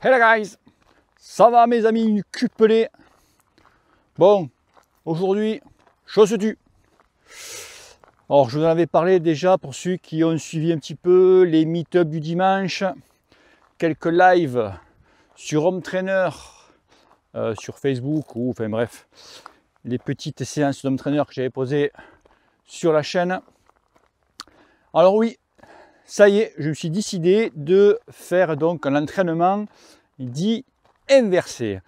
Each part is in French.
Hello guys, ça va mes amis cupelés? Bon, aujourd'hui, chose tue. Alors je vous en avais parlé déjà pour ceux qui ont suivi un petit peu les meet-up du dimanche, quelques lives sur Home Trainer, sur Facebook, ou enfin bref, les petites séances d'Home Trainer que j'avais posées sur la chaîne. Alors oui, ça y est, je me suis décidé de faire donc un entraînement dit inversé.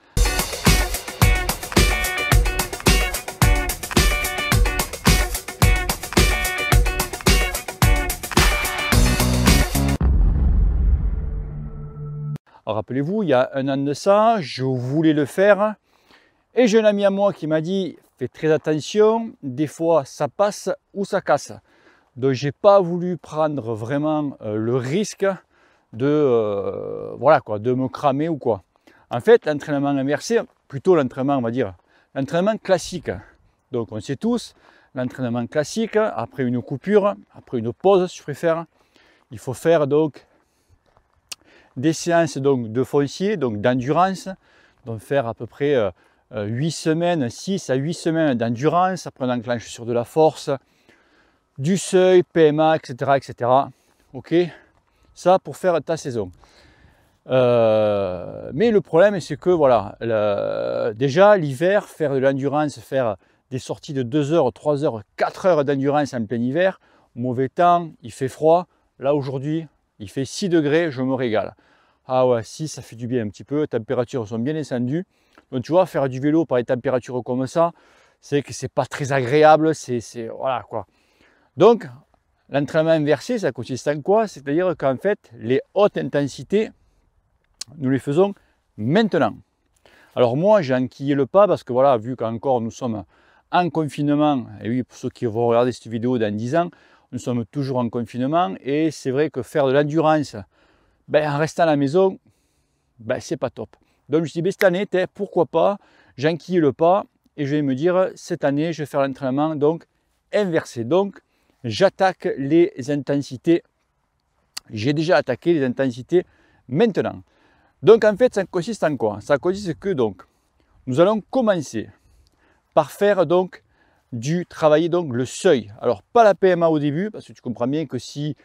Alors rappelez-vous, il y a un an de ça, je voulais le faire et j'ai un ami à moi qui m'a dit fais très attention, des fois ça passe ou ça casse. Donc j'ai pas voulu prendre vraiment le risque de voilà quoi, de me cramer ou quoi. En fait, l'entraînement inversé, plutôt l'entraînement, on va dire, l'entraînement classique. Donc on sait tous, l'entraînement classique, après une coupure, après une pause si je préfère, il faut faire donc des séances donc de foncier, donc d'endurance, donc faire à peu près 8 semaines, 6 à 8 semaines d'endurance, après on enclenche sur de la force, du seuil, PMA, etc. etc. Ok, ça pour faire ta saison. Mais le problème c'est que voilà, déjà l'hiver, faire de l'endurance, faire des sorties de 2 heures, 3 heures, 4 heures d'endurance en plein hiver, mauvais temps, il fait froid. Là aujourd'hui, il fait 6 degrés, je me régale. Ah ouais, si, ça fait du bien un petit peu, les températures sont bien descendues. Donc tu vois, faire du vélo par les températures comme ça, c'est que c'est pas très agréable, c'est voilà quoi. Donc, l'entraînement inversé, ça consiste en quoi? C'est-à-dire qu'en fait, les hautes intensités, nous les faisons maintenant. Alors moi, j'ai enquillé le pas parce que voilà, vu qu'encore nous sommes en confinement, et oui, pour ceux qui vont regarder cette vidéo dans 10 ans, nous sommes toujours en confinement et c'est vrai que faire de l'endurance, en restant à la maison, c'est pas top. Donc je me suis dit, cette année, pourquoi pas, j'enquille le pas et je vais me dire, cette année, je vais faire l'entraînement donc inversé. Donc, j'attaque les intensités. J'ai déjà attaqué les intensités maintenant. Donc en fait, ça consiste en quoi? Ça consiste que donc, nous allons commencer par faire donc travailler donc le seuil. Alors pas la PMA au début, parce que tu comprends bien que si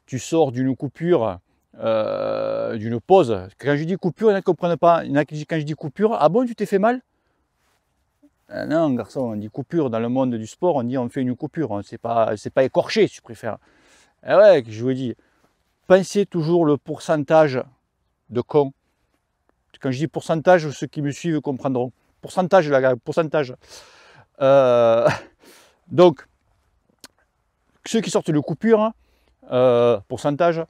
tu sors d'une coupure, d'une pause, quand je dis coupure, il y en a qui ne comprennent pas. Il y en a qui disent quand je dis coupure, ah bon, tu t'es fait mal? Non, garçon, on dit coupure dans le monde du sport, on dit on fait une coupure, c'est pas écorché si tu préfères. Et ouais, je vous dis, pensez toujours le pourcentage de cons. Quand je dis pourcentage, ceux qui me suivent comprendront. Pourcentage, la gars, pourcentage. Donc, ceux qui sortent de coupure, pourcentage,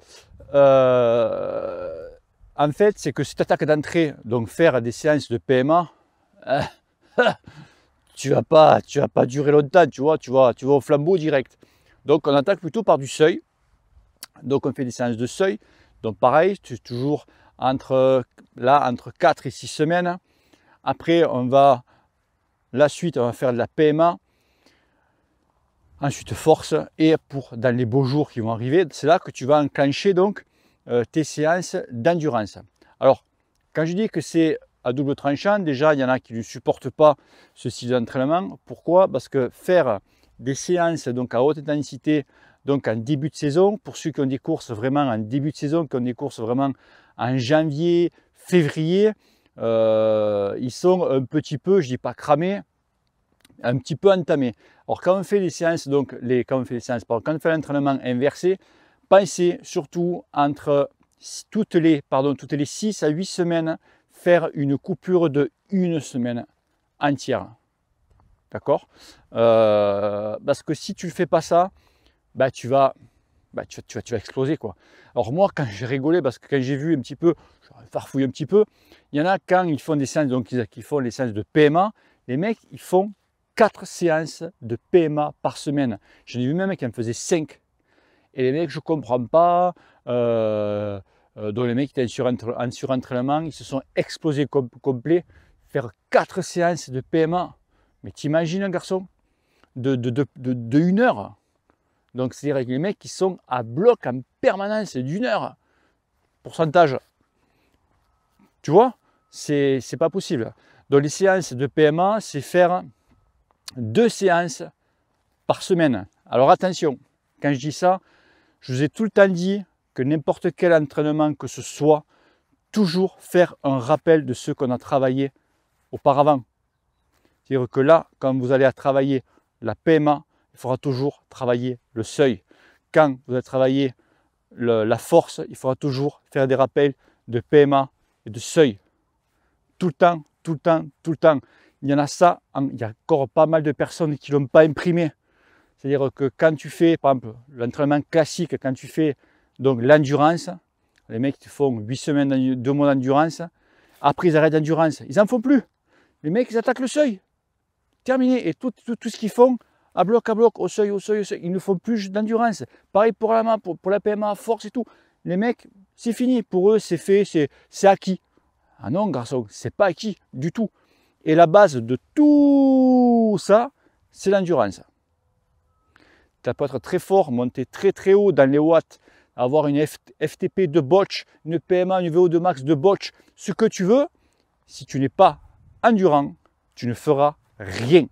en fait, c'est que cette attaque d'entrée, donc faire des séances de PMA, tu vas pas durer longtemps, tu vas au flambeau direct. Donc on attaque plutôt par du seuil. Donc on fait des séances de seuil. Donc pareil, c'est toujours entre 4 et 6 semaines. Après on va faire de la PMA. Ensuite force, et dans les beaux jours qui vont arriver, c'est là que tu vas enclencher donc tes séances d'endurance. Alors quand je dis que c'est à double tranchant, déjà il y en a qui ne supportent pas ce style d'entraînement. Pourquoi? Parce que faire des séances donc à haute intensité, donc en début de saison, pour ceux qui ont des courses vraiment en début de saison, qui ont des courses vraiment en janvier, février, ils sont un petit peu, je dis pas cramés, un petit peu entamés. Alors quand on fait les séances, quand on fait l'entraînement inversé, pensez surtout entre toutes les 6 à 8 semaines, faire une coupure de 1 semaine entière. D'accord? Parce que si tu ne fais pas ça, tu vas exploser quoi. Alors moi quand j'ai rigolé, parce que quand j'ai vu un petit peu, je farfouille un petit peu, il y en a quand ils font des séances, donc ils font les séances de PMA, les mecs ils font 4 séances de PMA par semaine. J'en ai vu même qui en faisaient 5. Et les mecs, je ne comprends pas, dont les mecs étaient en surentraînement, ils se sont explosés complet, faire 4 séances de PMA. Mais t'imagines un garçon de 1 heure. Donc c'est-à-dire que les mecs qui sont à bloc en permanence d'1 heure. Pourcentage Tu vois, c'est pas possible. Donc les séances de PMA, c'est faire 2 séances par semaine. Alors attention, quand je dis ça, je vous ai tout le temps dit que n'importe quel entraînement que ce soit, toujours faire un rappel de ce qu'on a travaillé auparavant. C'est-à-dire que là, quand vous allez à travailler la PMA, il faudra toujours travailler le seuil. Quand vous allez travailler la force, il faudra toujours faire des rappels de PMA et de seuil. Tout le temps, tout le temps, tout le temps. Il y en a ça, il y a encore pas mal de personnes qui ne l'ont pas imprimé. C'est-à-dire que quand tu fais, par exemple, l'entraînement classique, quand tu fais donc l'endurance, les mecs qui font 8 semaines, 2 mois d'endurance, après ils arrêtent l'endurance, ils n'en font plus. Les mecs, ils attaquent le seuil. Terminé. Et tout ce qu'ils font, à bloc, au seuil, au seuil, au seuil, ils ne font plus d'endurance. Pareil pour la main, pour la PMA, force et tout. Les mecs, c'est fini. Pour eux, c'est fait, c'est acquis. Ah non, garçon, c'est pas acquis du tout. Et la base de tout ça, c'est l'endurance. Tu peux être très fort, monter très très haut dans les watts, avoir une FTP de botch, une PMA, une VO2 max de botch, ce que tu veux. Si tu n'es pas endurant, tu ne feras rien.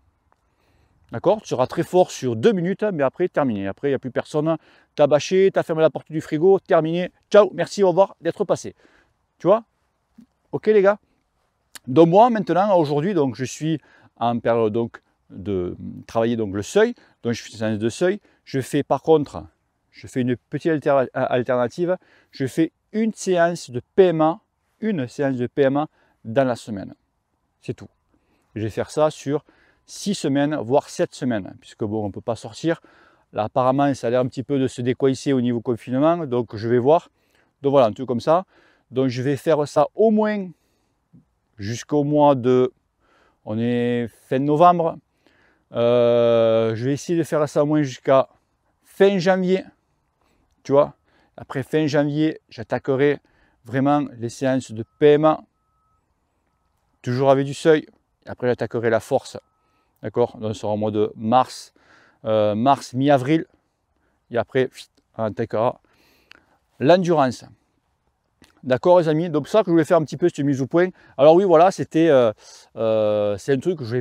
D'accord? Tu seras très fort sur 2 minutes, mais après, terminé. Après, il n'y a plus personne. Tu as bâché, tu as fermé la porte du frigo, terminé. Ciao, merci, au revoir d'être passé. Tu vois? Ok les gars? Donc moi, maintenant, aujourd'hui, donc je suis en période donc, de travailler donc, le seuil. Donc je fais une séance de seuil. Je fais par contre, je fais une petite alternative. Je fais une séance de PMA, dans la semaine. C'est tout. Je vais faire ça sur 6 semaines, voire 7 semaines, puisque bon, on ne peut pas sortir. Là, apparemment, ça a l'air un petit peu de se décoincer au niveau confinement, donc je vais voir. Donc voilà, un truc comme ça. Donc je vais faire ça au moins jusqu'au mois de... On est fin novembre. Je vais essayer de faire ça au moins jusqu'à fin janvier. Tu vois, après fin janvier, j'attaquerai vraiment les séances de PMA. Toujours avec du seuil. Après, j'attaquerai la force. D'accord? Donc, ce sera au mois de mars, mi-avril. Et après, on attaquera l'endurance. D'accord, les amis? Donc, ça que je voulais faire un petit peu cette mise au point. Alors, oui, voilà, c'était c'est un truc que je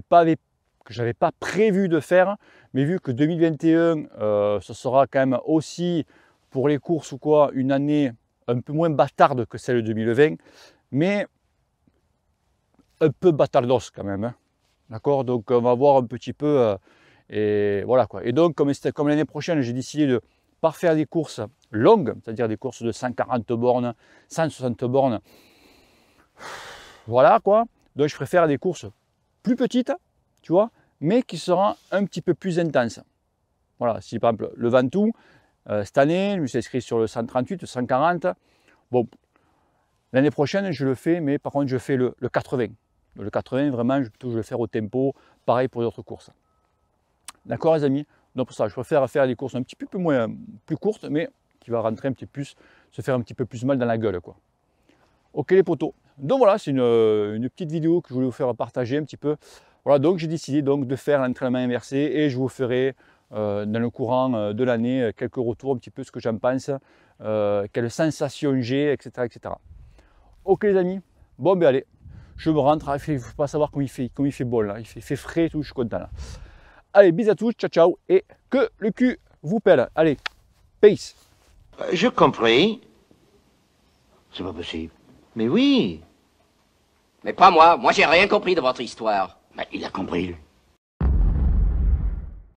n'avais pas prévu de faire. Mais vu que 2021, ce sera quand même aussi pour les courses ou quoi, une année un peu moins bâtarde que celle de 2020. Mais un peu bâtardos quand même. Hein. D'accord? Donc on va voir un petit peu. Et voilà quoi. Et donc, comme l'année prochaine, j'ai décidé de ne pas faire des courses longues, c'est-à-dire des courses de 140 bornes, 160 bornes. Voilà quoi. Donc je préfère des courses plus petites, tu vois, mais qui seront un petit peu plus intenses. Voilà, si par exemple le Ventoux, cette année, je me suis inscrit sur le 138, le 140. Bon, l'année prochaine, je le fais, mais par contre, je fais le 80. Le 80, vraiment, je vais le faire au tempo, pareil pour les autres courses. D'accord, les amis? Donc, pour ça, je préfère faire des courses un petit peu plus courtes, mais qui va rentrer un petit peu plus, se faire un petit peu plus mal dans la gueule, quoi. Ok, les potos. Donc, voilà, c'est une petite vidéo que je voulais vous faire partager un petit peu. Voilà, donc j'ai décidé donc de faire l'entraînement inversé et je vous ferai dans le courant de l'année quelques retours, un petit peu ce que j'en pense, quelles sensations j'ai, etc., etc. Ok, les amis? Bon, ben allez. Je me rentre, il ne faut pas savoir comment il fait beau là, il fait frais et tout, je suis content là. Allez, bisous à tous, ciao ciao, et que le cul vous pèle. Allez, peace. Je compris. C'est pas possible. Mais oui. Mais pas moi, j'ai rien compris de votre histoire. Bah, il a compris, lui.